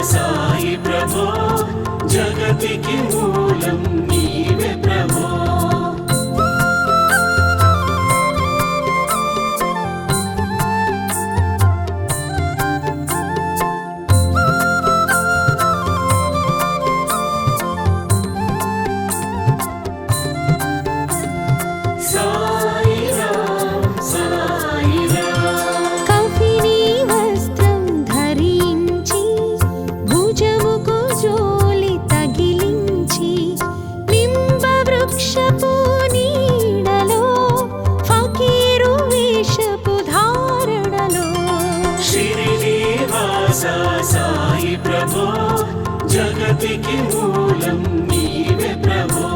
సాయి ప్రభో జగతికి మూలం నీవే ప్రభో సాయి ప్రభో జగతికి మూలం నీవే ప్రభో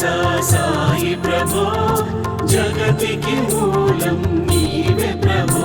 సాయి ప్రభో జగతికి మూలం నీవే ప్రభో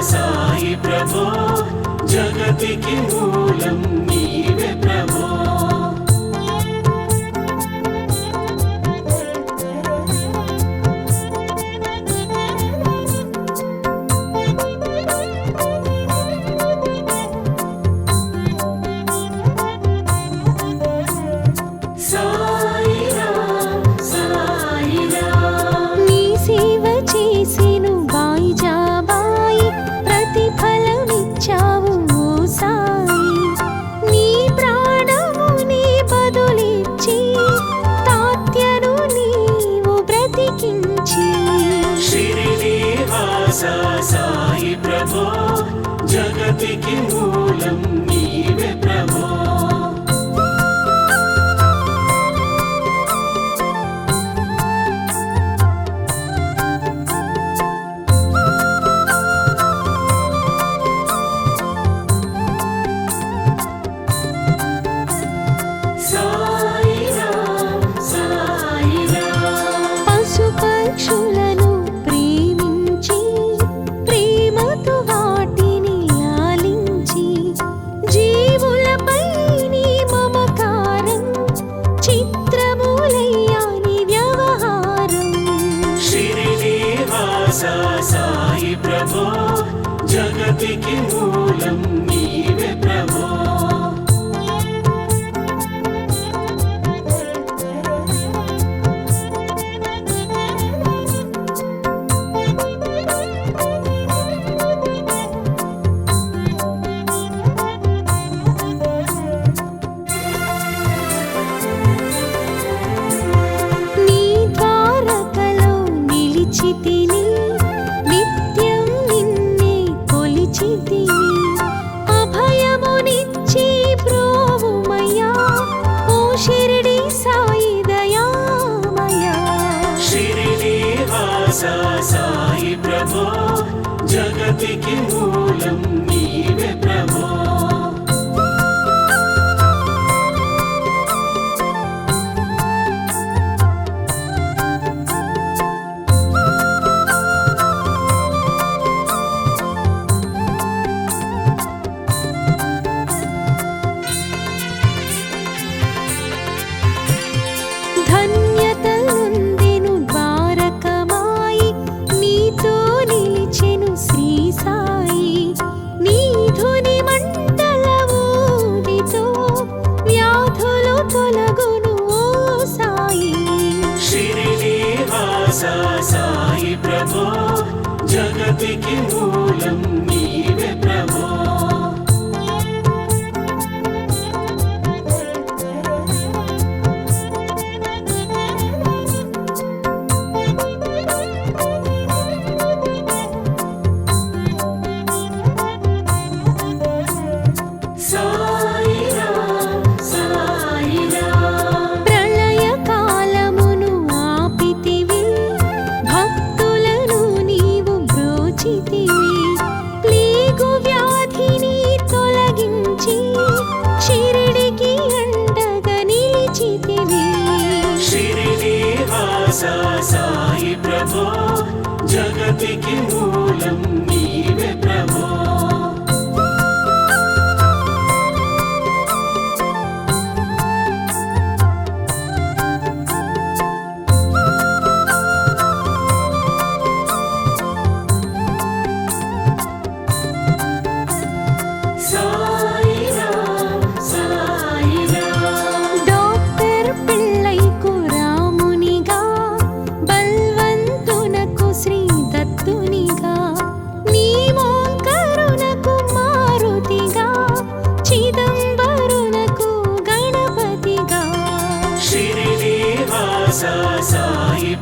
సాయి ప్రభో జగతికి మూలం నీవే ప్రభో సాయి ప్రభో జగతికి మూలం నీవే ప్రభో సాయి ప్రభో జగతికి మూలం నీవే ప్రభో సాయి ప్రభో జగతికి మూలం నీవే ప్రభో నీ జగతికి మూలం నీవే ప్రభో. సాయి ప్రభో జగతికి మూలం నీవే ప్రభో. సాయి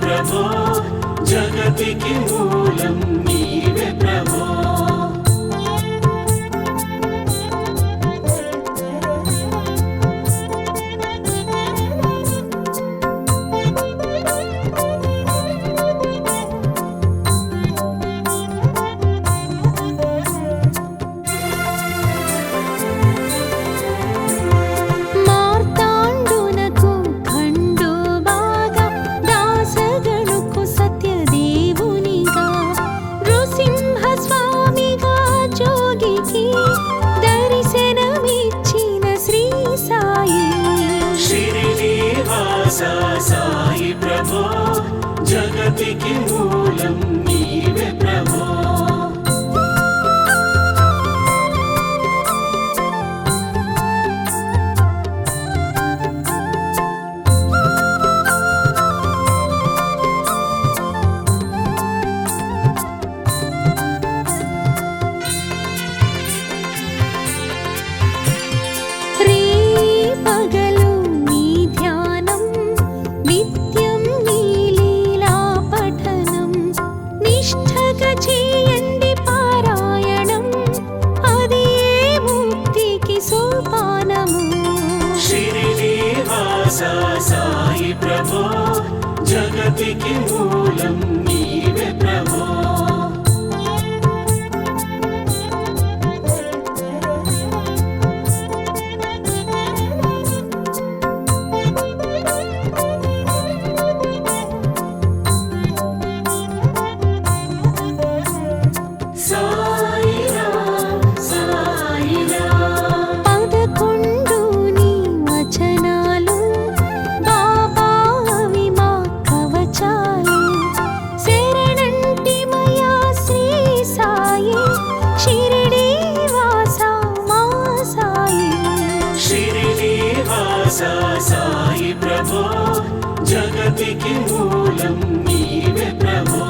ప్రభో జగతికి మూలం నీవే ప్రభో. సాయి ప్రభో జగతికి మూలం నీవే ప్రభో. సాయి ప్రభో జగతికి మూలం నీవే ప్రభో. సాయి ప్రభో జగతికి మూలం నీవే ప్రభో.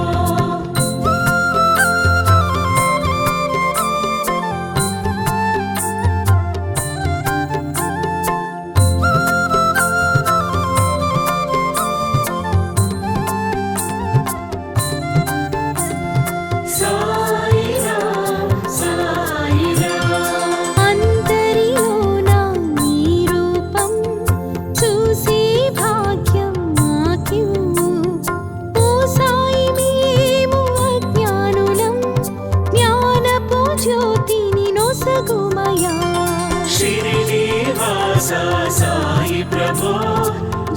సాయి ప్రభో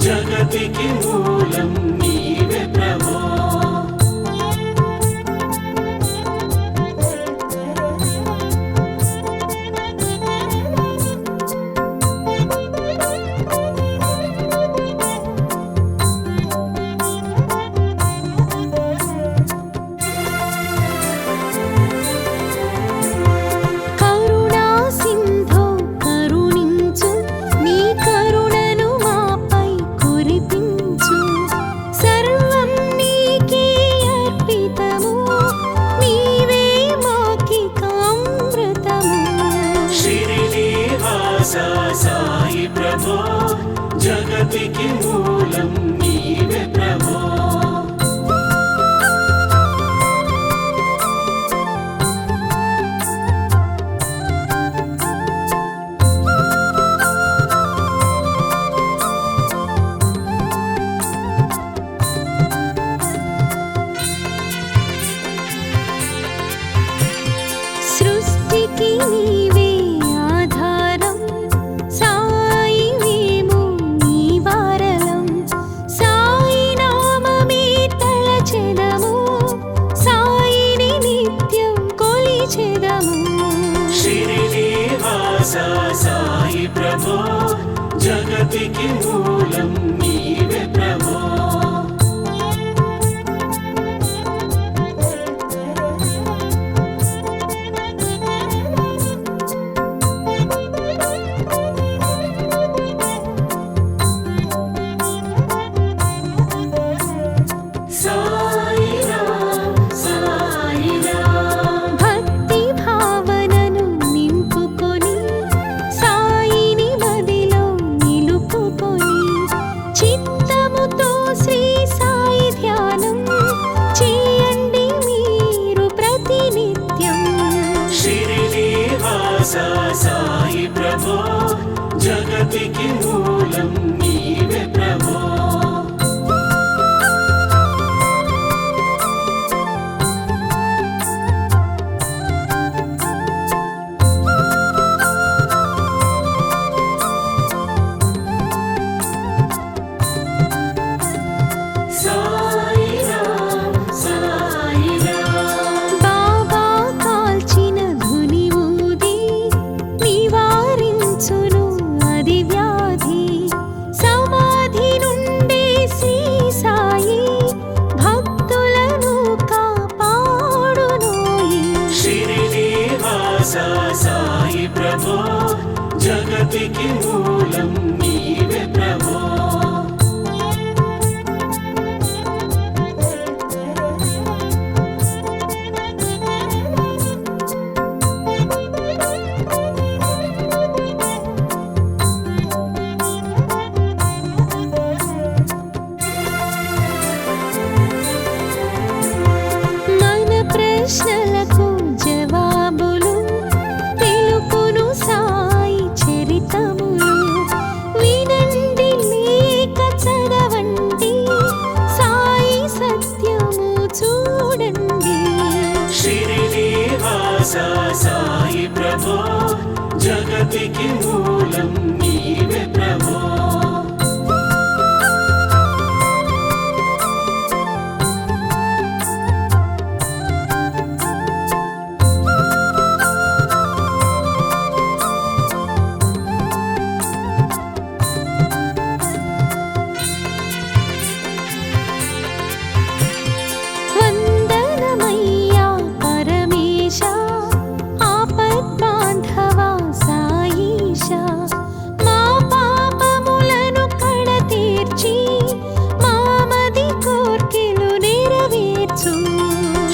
జగతికి మూలం నీవే ప్రభో. జగతికి మూలం నీవే ప్రభో. సృష్టికి నీవే ఆధారం, సాయి మేము నీ వారలం. సాయి నామమే తలచెదము, సాయిని నిత్యం కొలిచెదము. శ్రీనివాస సాయి ప్రభో, జగతికి మూలం నీవే ప్రభో. భక్తి భావనను నింపుకొని, సాయిని మదిలో నిలుపుకొని, చిత్తముతో శ్రీ సాయి ధ్యానం చేయండి మీరు ప్రతినిత్యం. శ్రీనివాస సాయి ప్రభో, జగతికి మూలం నీవే ప్రభో. బాబా కాల్చిన ధుని ఊది నివారించును అది వ్యాధి. సమాధి నుండి శ్రీ సాయి భక్తులను కాపాడునోయి. శ్రీనివాస సాయి ప్రభో, జగతికి మూలం నీవే ప్రభో. మన ప్రశ్నలకు జవాబులు తెలుపును సాయి చరితములు. వినండి లేక చదవండి, సాయి సత్యము చూడండి. శ్రీనివాస సాయి ప్రభో, జగతికి మూలం నీవే ప్రభో. వందనమయ్యా పరమేశ, ఆపద్బాంధవా సాయీశ. మా పాపములను కడతీర్చి, మామది కోర్కెలు నెరవేర్చు.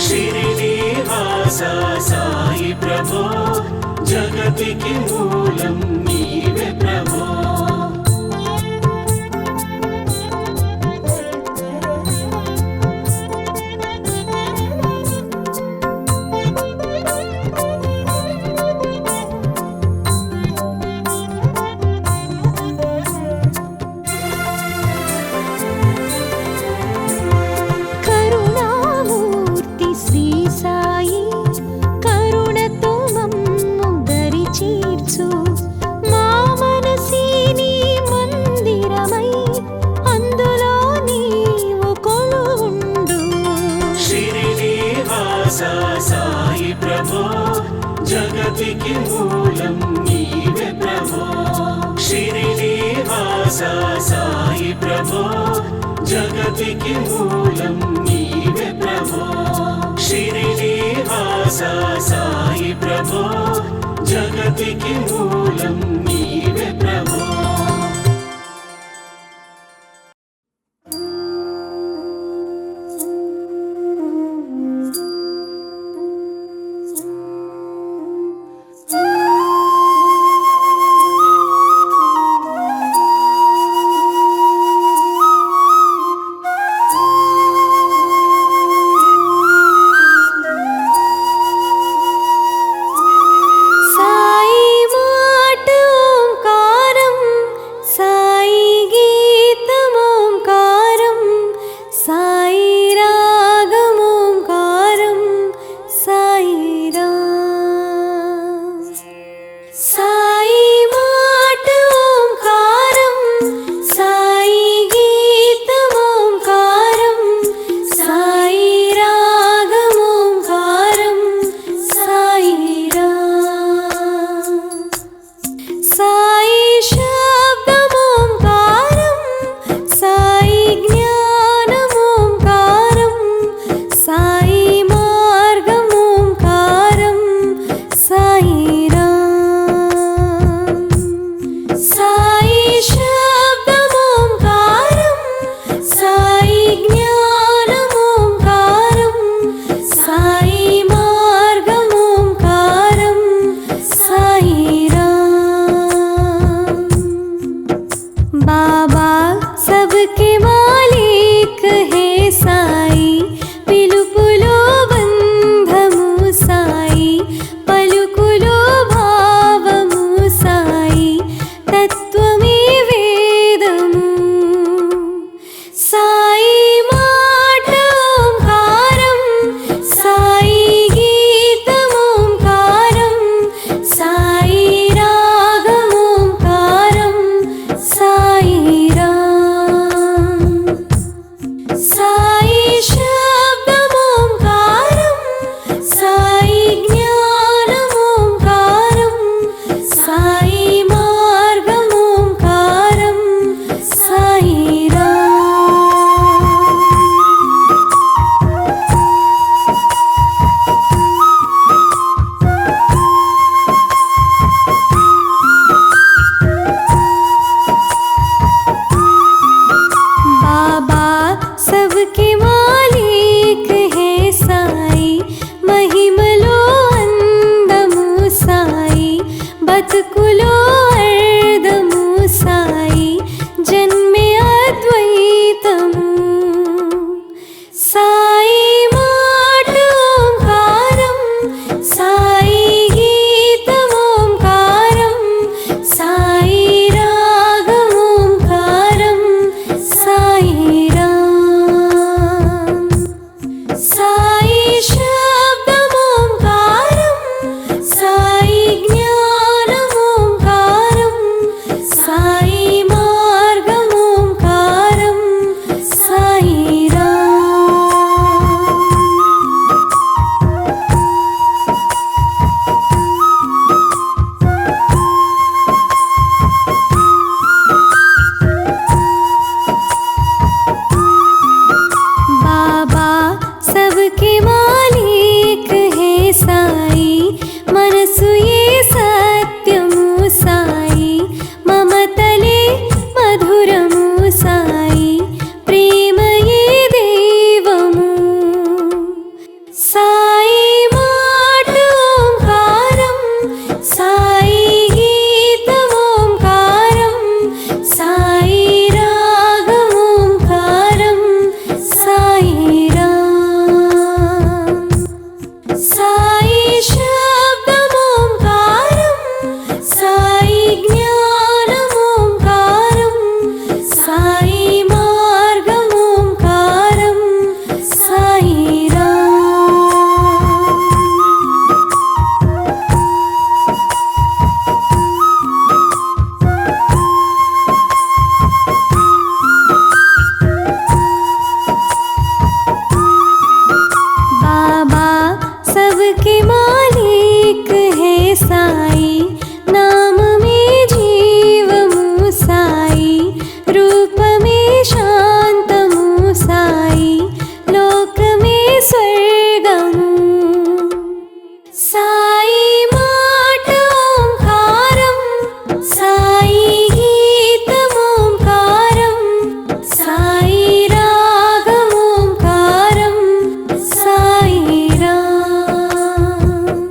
శ్రీనివాస సాయి ప్రభో, జగతికి మూలం నీవే ప్రభో. కరుణామూర్తి శ్రీ సాయి కరుణతో మమ్ము దరి చేర్చు. మా మనసే నీ మందిరమై, అందులో నీవు కొలువుండు. శ్రీనివాస సాయి ప్రభో, జగతికి మూలం నీవే ప్రభో. శ్రీనివాస సాయి ప్రభో, జగతికి మూలం నీవే ప్రభో. శ్రీనివాస సాయి ప్రభో, జగతికి మూలం నీవే ప్రభో. బతుకులో అర్థము సాయి జన్మే అద్వైతము సాయి మాట ఓంకారం సాయి గీతం ఓంకారం సాయి రాగం ఓంకారం సాయి రామ్ సాయి శబ్దం ఓంకారం సాయి జ్ఞానం ఓంకారం సాయి మార్గం ఓంకారం సాయి రామ్ बाबा सबके मालिक है साई मनसु ये सत्यमु साई ममतले मधुरमु साई प्रेम ये देवमु साई మాట ఓంకారం సాయి గీతం ఓంకారం సాయి రాగం ఓంకారం సాయి రామ్ సాయి శబ్దం ఓంకారం సాయి జ్ఞానం ఓంకారం సాయి మార్గం ఓంకారం సాయి రామ్ बाबा सबके मालिक है साई नाम में जीवमु साई रूप में शांतमु साई लोक में स्वर्गमु साई మాట ఓంకారం సాయి గీతం ఓంకారం సాయి రాగం ఓంకారం సాయి రామ్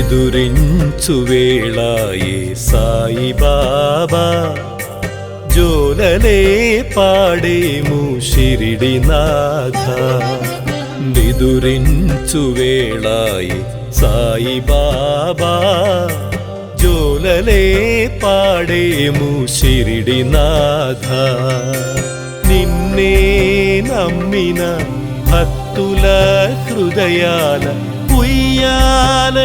నిదురించు వేళాయే సాయిబాబా జోలలే పాడేము షిరిడినాథ నిదురించు వేళాయే సాయిబాబా జోలలే పాడేము షిరిడినాథ నిన్నే నమ్మిన భక్తుల హృదయాల ఉయ్యాలడోలికలు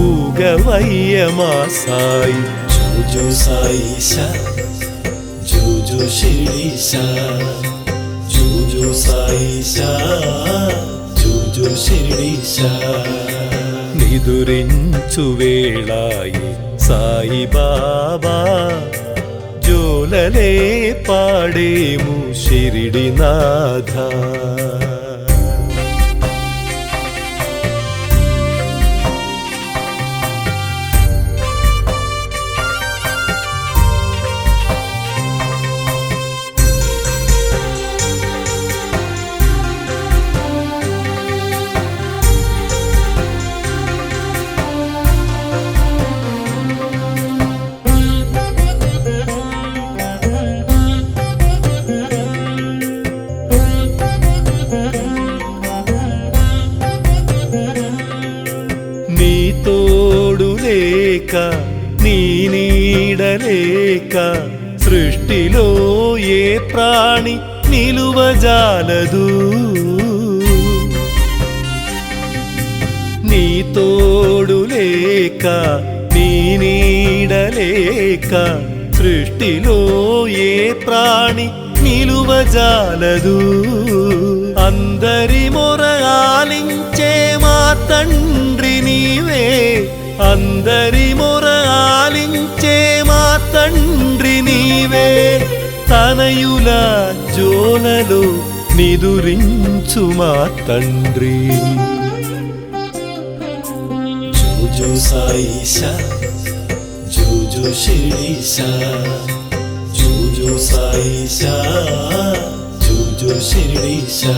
ఊగవయ్య మా సాయి జూజు సాయిషా జూజు శిరీషా జూజు సాయిషా జూజు శిరీషా నిదురించు వేళాయి సాయిబాబా జోలలే పాడేము షిరిడినాథ నీ తోడు లేక నీ నీడలేక సృష్టిలో ఏ ప్రాణి నిలువజాలదు నీ తోడు లేక నీ నీడలేక సృష్టిలో ఏ ప్రాణి నిలువజాలదు అందరి మొర ఆలించే మా తండ్రి నీవే అందరి మొర ఆలించే మా తండ్రి నీవే తనయుల జోలలో నిదురించు మా తండ్రి జూజు సాయిషా జూజు శిరీషా జూజు సాయిషా జూజు శిరీషా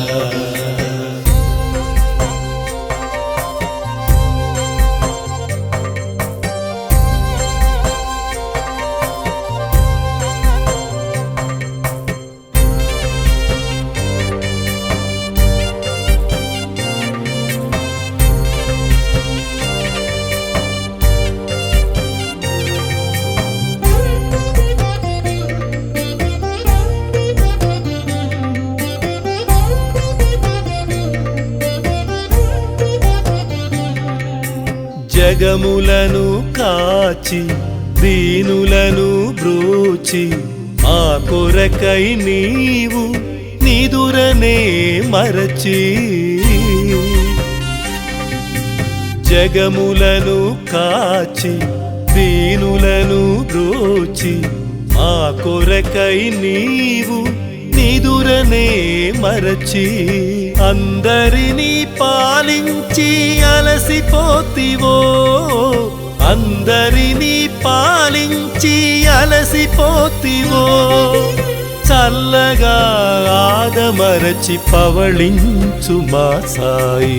జగములను కాచి దీనులను బ్రోచి మా కొరకై నీవు నిదురనే మరచి జగములను కాచి దీనులను బ్రోచి మా కొరకై నీవు నిదురనే మరచి అందరినీ పాలించి అలసిపోతివో అందరినీ పాలించి అలసిపోతివో చల్లగా ఆదమరచి పవళించు మా సాయి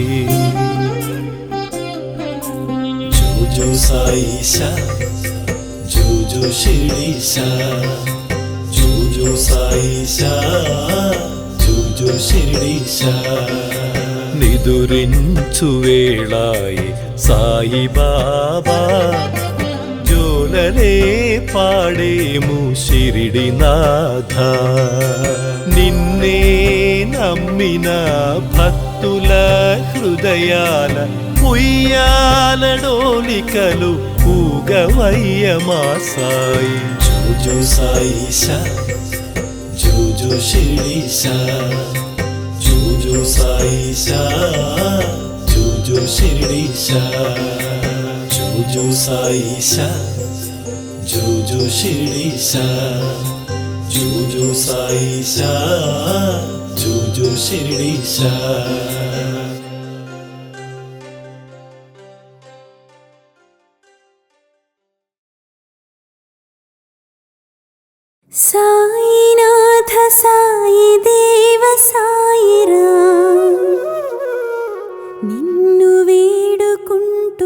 జూజు సాయిషా జూజు శిరీషా జూజు సాయిషా జూజు శిరీషా నిదురించు వేళాయి సాయిబాబా జోలలే పాడేము షిరిడినాథ నిన్నే నమ్మిన భక్తుల హృదయాల ఉయ్యాలడోలికలు ఊగవయ్య మా సాయి జూజు సాయిషా జూజు శిరీషా జూజు సాయిషా జూజు శిరీషా జూజు సాయిషా జూజు శిరీషా జూజు సాయిషా జూజు శిరీషా సాయినాథ సాయి దేవ సాయిరా నిన్ను వేడుకుంటూ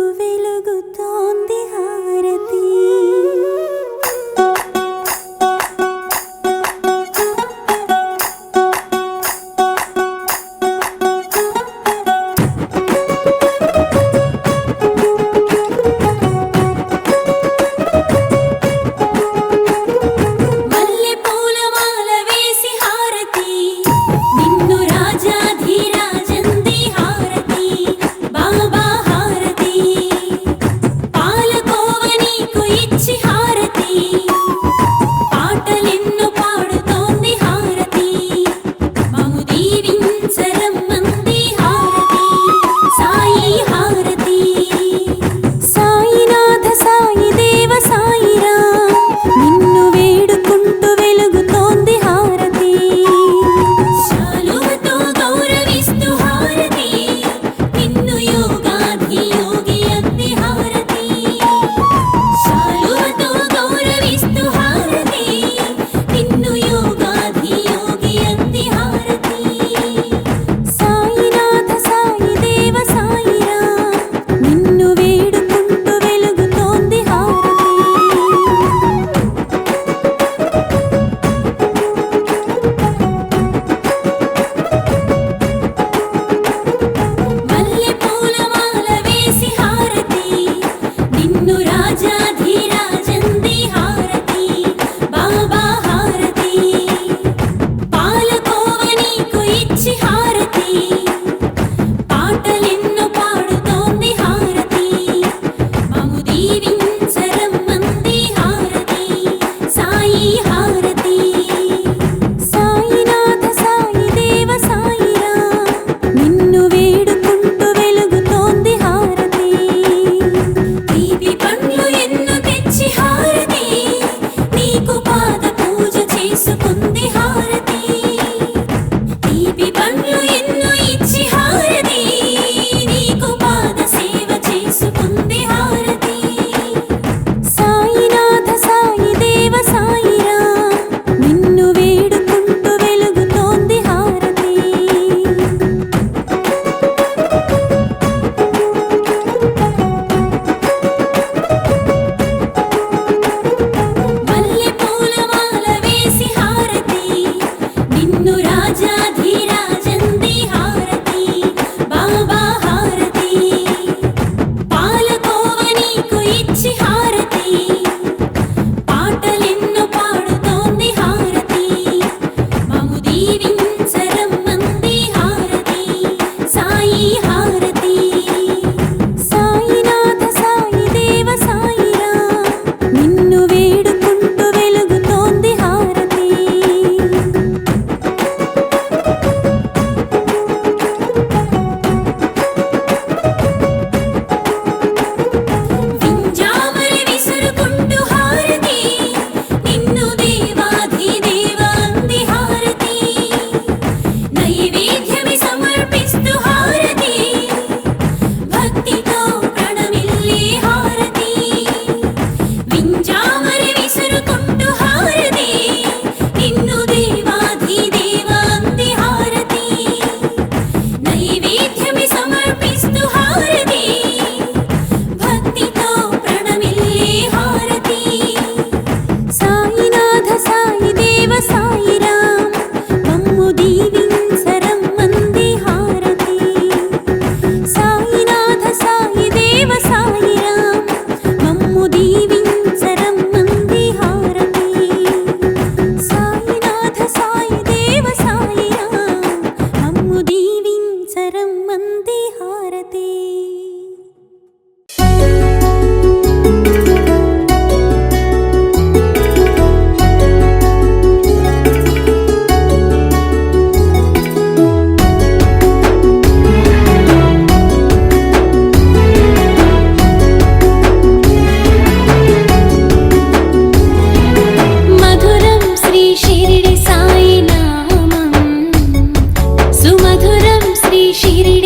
శ్రీ